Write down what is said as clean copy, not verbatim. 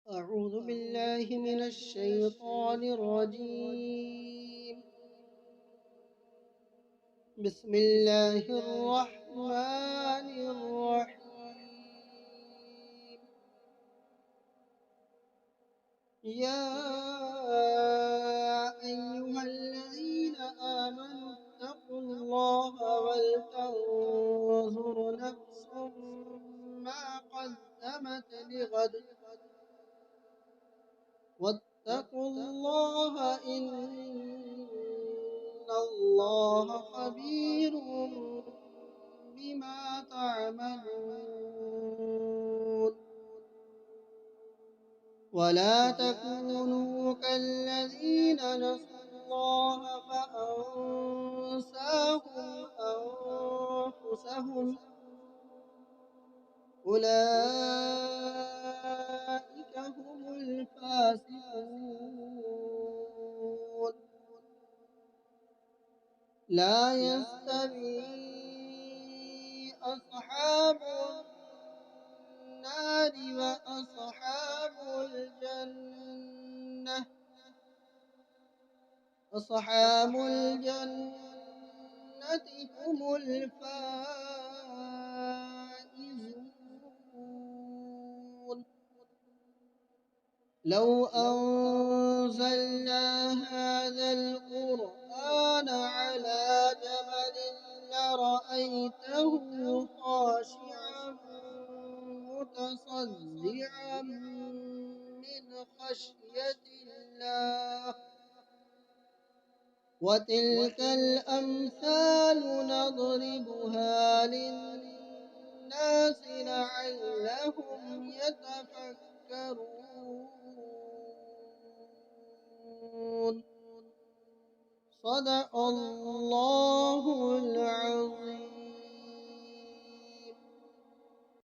أعوذ بالله من الشيطان الرجيم. بسم الله الرحمن الرحيم. يا أيها الذين آمنوا اتقوا الله ولتنظر نفس ما قدمت لغد واتقوا الله إن الله خبير بما تعملون. ولا تكونوا كالذين نسوا الله فأنساهم أنفسهم أولئك هم الفاسقون. لا يستوي أصحاب النار وأصحاب الجنة هم الفائزون. لو أنزلنا هذا القرآن على جبل لرأيته خاشعا متصدعا من خشية الله. وتلك الأمثال نضربها للناس لعلهم يتفكرون. صدق الله العظيم.